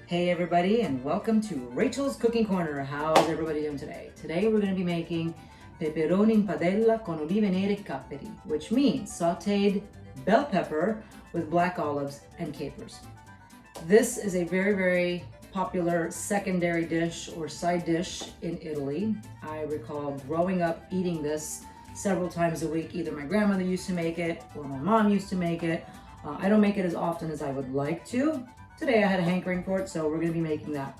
Hey everybody, and welcome to Rachel's Cooking Corner. How's everybody doing today? Today we're going to be making Peperone in padella con olive nere e capperi, which means sautéed bell pepper with black olives and capers. This is a very popular secondary dish or side dish in Italy. I recall growing up eating this several times a week. Either my grandmother used to make it or my mom used to make it. I don't make it as often as I would like to. Today I had a hankering for it, so we're going to be making that.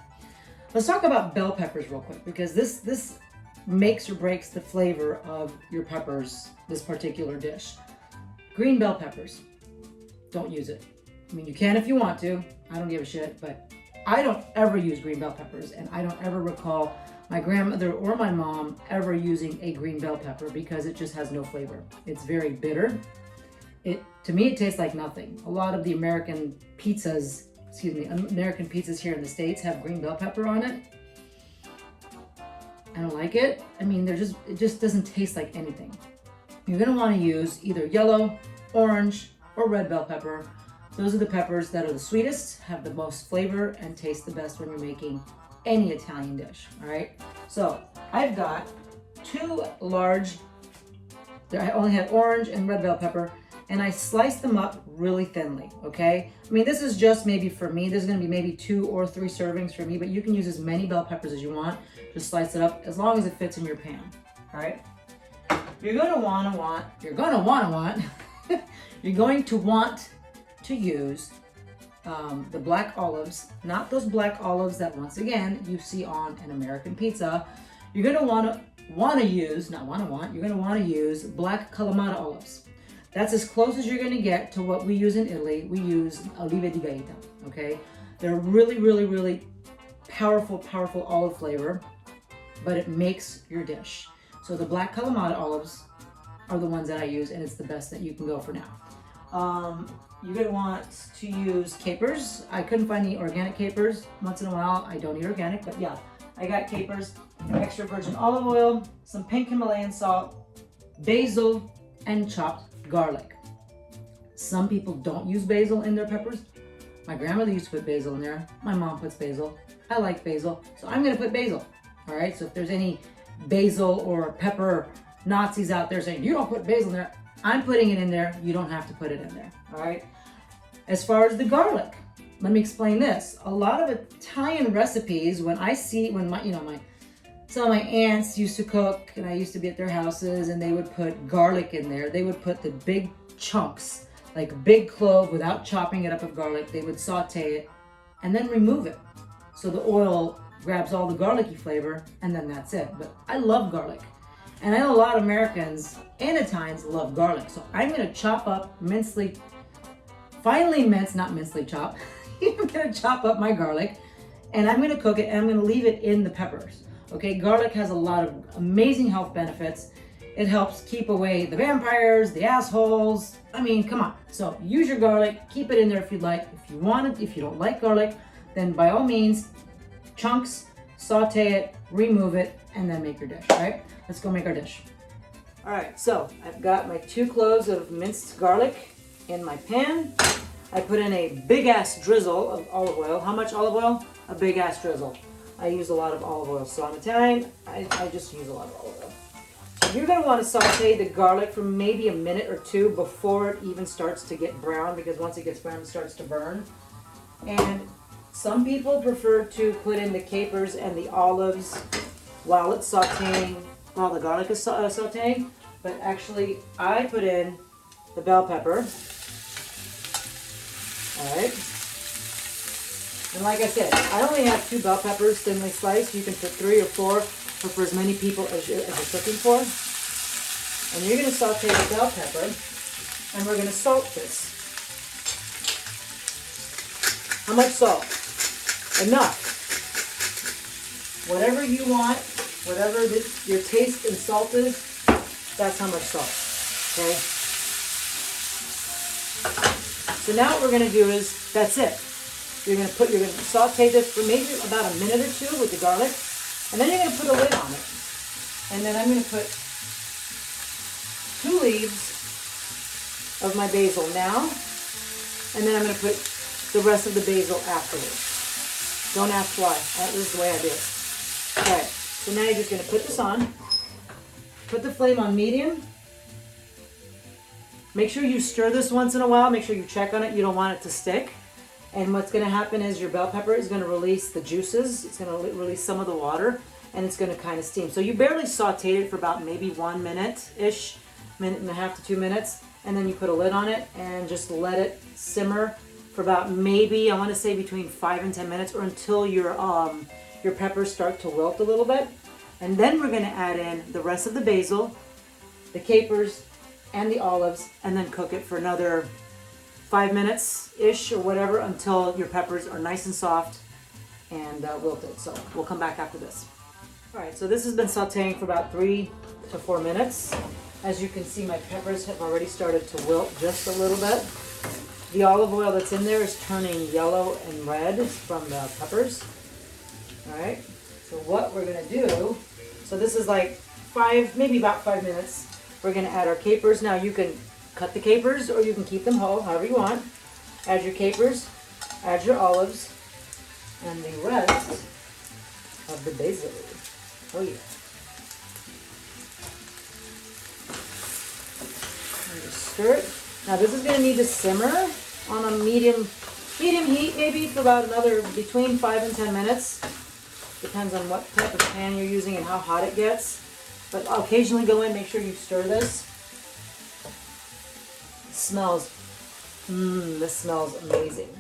Let's talk about bell peppers real quick, because this makes or breaks the flavor of your peppers, this particular dish. Green bell peppers, don't use it. I mean, you can if you want to. I don't give a shit, but I don't ever use green bell peppers, and I don't ever recall my grandmother or my mom ever using a green bell pepper because it just has no flavor. It's very bitter. To me, it tastes like nothing. A lot of the American pizzas here in the States have green bell pepper on it. I don't like it. I mean, it just doesn't taste like anything. You're gonna wanna use either yellow, orange, or red bell pepper. Those are the peppers that are the sweetest, have the most flavor, and taste the best when you're making any Italian dish, all right? So I've got two large, I only had orange and red bell pepper, and I sliced them up really thinly, okay? I mean, this is just maybe for me. There's gonna be maybe 2 or 3 servings for me, but you can use as many bell peppers as you want. Just slice it up as long as it fits in your pan, all right? You're going to want to use the black olives, not those black olives that once again you see on an American pizza. You're gonna wanna use black Kalamata olives. That's as close as you're gonna get to what we use in Italy. We use olive di Gaeta, okay? They're really powerful olive flavor, but it makes your dish. So the black Kalamata olives are the ones that I use, and it's the best that you can go for now. You're gonna want to use capers. I couldn't find any organic capers. Once in a while, I don't eat organic, but yeah, I got capers, extra virgin olive oil, some pink Himalayan salt, basil, and chopped garlic. Some people don't use basil in their peppers. My grandmother used to put basil in there. My mom puts basil. I like basil, so I'm gonna put basil. All right, so if there's any basil or pepper Nazis out there saying, you don't put basil in there, I'm putting it in there. You don't have to put it in there, all right? As far as the garlic, let me explain this. A lot of Italian recipes, some of my aunts used to cook, and I used to be at their houses, and they would put garlic in there. They would put the big chunks, like big clove, without chopping it up of garlic. They would saute it and then remove it. So the oil grabs all the garlicky flavor, and then that's it. But I love garlic. And I know a lot of Americans and Italians love garlic. So I'm gonna chop up finely minced, not mincely chop. I'm gonna chop up my garlic, and I'm gonna cook it, and I'm gonna leave it in the peppers. Okay, garlic has a lot of amazing health benefits. It helps keep away the vampires, the assholes. I mean, come on. So use your garlic, keep it in there if you'd like. If you don't like garlic, then by all means, chunks, saute it, remove it, and then make your dish, all right? Let's go make our dish. All right, so I've got my 2 cloves of minced garlic in my pan. I put in a big ass drizzle of olive oil. How much olive oil? A big ass drizzle. I use a lot of olive oil, so I'm Italian. I just use a lot of olive oil. So you're gonna wanna saute the garlic for maybe a minute or 2 before it even starts to get brown, because once it gets brown, it starts to burn. And some people prefer to put in the capers and the olives while it's sauteing, while the garlic is sauteing, but actually I put in the bell pepper, all right? And like I said, I only have 2 bell peppers thinly sliced. You can put 3 or 4 for as many people as you're cooking for. And you're gonna saute the bell pepper, and we're gonna salt this. How much salt? Enough. Whatever you want, whatever your taste in salt is, that's how much salt, okay? So now what we're gonna do is, that's it. You're gonna saute this for maybe about a minute or 2 with the garlic, and then you're gonna put a lid on it. And then I'm gonna put 2 leaves of my basil now, and then I'm gonna put the rest of the basil afterwards. Don't ask why. That is the way I do it. Okay, so now you're just going to put this on. Put the flame on medium. Make sure you stir this once in a while. Make sure you check on it. You don't want it to stick. And what's going to happen is your bell pepper is going to release the juices. It's going to release some of the water, and it's going to kind of steam. So you barely sauteed it for about maybe 1 minute-ish, minute and a half to 2 minutes, and then you put a lid on it and just let it simmer for about maybe, I want to say between 5 and 10 minutes, or until your peppers start to wilt a little bit. And then we're going to add in the rest of the basil, the capers, and the olives, and then cook it for another 5 minutes-ish or whatever until your peppers are nice and soft and wilted. So we'll come back after this. All right, so this has been sauteing for about 3 to 4 minutes. As you can see, my peppers have already started to wilt just a little bit. The olive oil that's in there is turning yellow and red from the peppers. All right, so what we're gonna do, so this is like maybe about 5 minutes. We're gonna add our capers. Now you can cut the capers or you can keep them whole, however you want. Add your capers, add your olives, and the rest of the basil. Oh yeah. And just stir it. Now this is gonna need to simmer on a medium heat, maybe for about another between 5 and 10 minutes. Depends on what type of pan you're using and how hot it gets. But I'll occasionally go in, make sure you stir this. It smells, this smells amazing.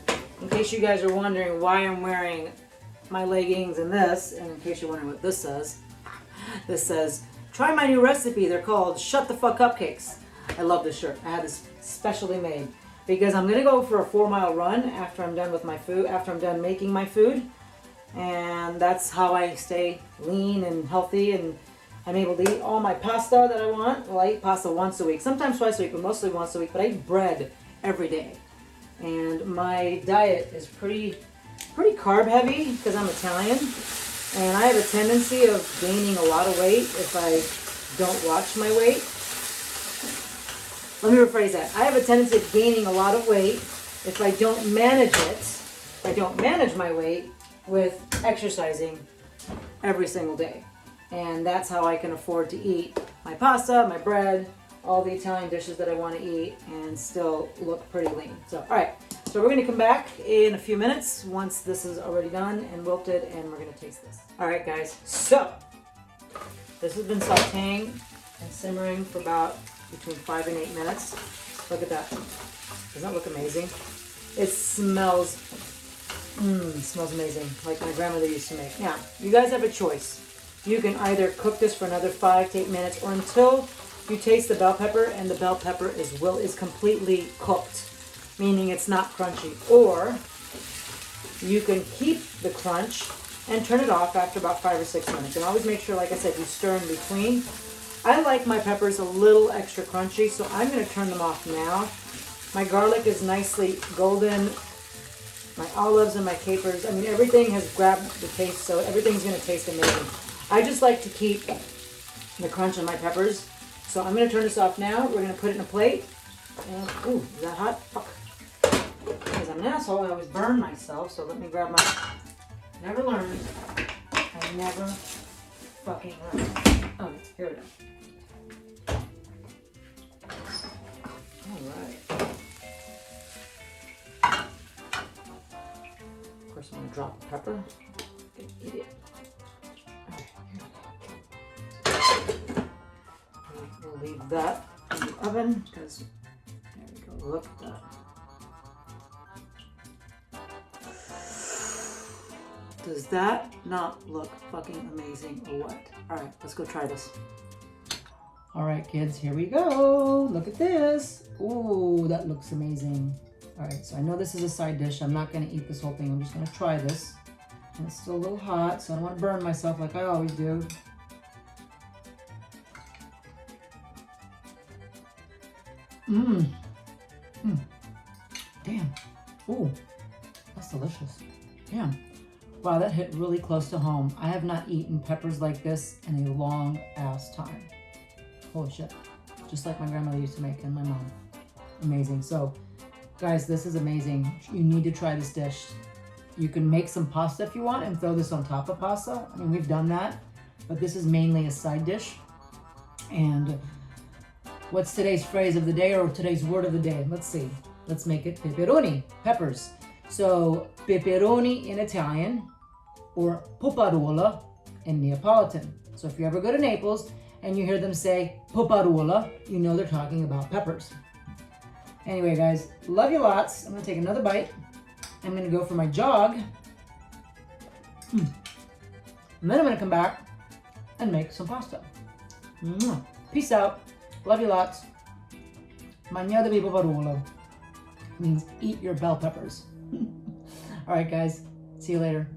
In case you guys are wondering why I'm wearing my leggings and this, and in case you're wondering what this says, try my new recipe. They're called Shut the Fuck Cupcakes. I love this shirt. I had this specially made because I'm gonna go for a 4-mile run after I'm done with my food, after I'm done making my food. And that's how I stay lean and healthy, and I'm able to eat all my pasta that I want. Well, I eat pasta once a week, sometimes twice a week, but mostly once a week. But I eat bread every day. And my diet is pretty carb heavy because I'm Italian. And I have a tendency of gaining a lot of weight if I don't watch my weight. Let me rephrase that. I have a tendency of gaining a lot of weight if I don't manage it. If I don't manage my weight with exercising every single day. And that's how I can afford to eat my pasta, my bread, all the Italian dishes that I want to eat and still look pretty lean. So, all right. So we're going to come back in a few minutes once this is already done and wilted, and we're going to taste this. All right, guys. So this has been sauteing and simmering for about between 5 and 8 minutes. Look at that. Doesn't that look amazing? It smells amazing, like my grandmother used to make. Now, you guys have a choice. You can either cook this for another 5 to 8 minutes or until you taste the bell pepper and the bell pepper is completely cooked, meaning it's not crunchy. Or you can keep the crunch and turn it off after about 5 or 6 minutes. And always make sure, like I said, you stir in between. I like my peppers a little extra crunchy, so I'm going to turn them off now. My garlic is nicely golden. My olives and my capers, I mean, everything has grabbed the taste, so everything's going to taste amazing. I just like to keep the crunch on my peppers. So I'm going to turn this off now. We're going to put it in a plate. And, ooh, is that hot? Fuck. Because I'm an asshole, I always burn myself, so let me grab my... Never learned. I never fucking learned. Oh, here we go. Alright. Of course, I'm going to drop the pepper. Idiot. We'll leave that in the oven because there we go. Look at that. Does that not look fucking amazing or what? All right, let's go try this. All right, kids, here we go. Look at this. Ooh, that looks amazing. All right, so I know this is a side dish. I'm not going to eat this whole thing. I'm just going to try this. And it's still a little hot, so I don't want to burn myself like I always do. Damn. Ooh, that's delicious. Damn. Wow, that hit really close to home. I have not eaten peppers like this in a long ass time. Holy shit. Just like my grandmother used to make and my mom. Amazing. So, guys, this is amazing. You need to try this dish. You can make some pasta if you want and throw this on top of pasta. I mean, we've done that, but this is mainly a side dish. And what's today's phrase of the day or today's word of the day? Let's see. Let's make it peperoni, peppers. So peperoni in Italian or Puparuol in Neapolitan. So if you ever go to Naples and you hear them say Puparuol, you know they're talking about peppers. Anyway, guys, love you lots. I'm gonna take another bite. I'm gonna go for my jog. And then I'm gonna come back and make some pasta. Peace out. Love you lots. Mangiatevi Puparuol means eat your bell peppers. All right, guys. See you later.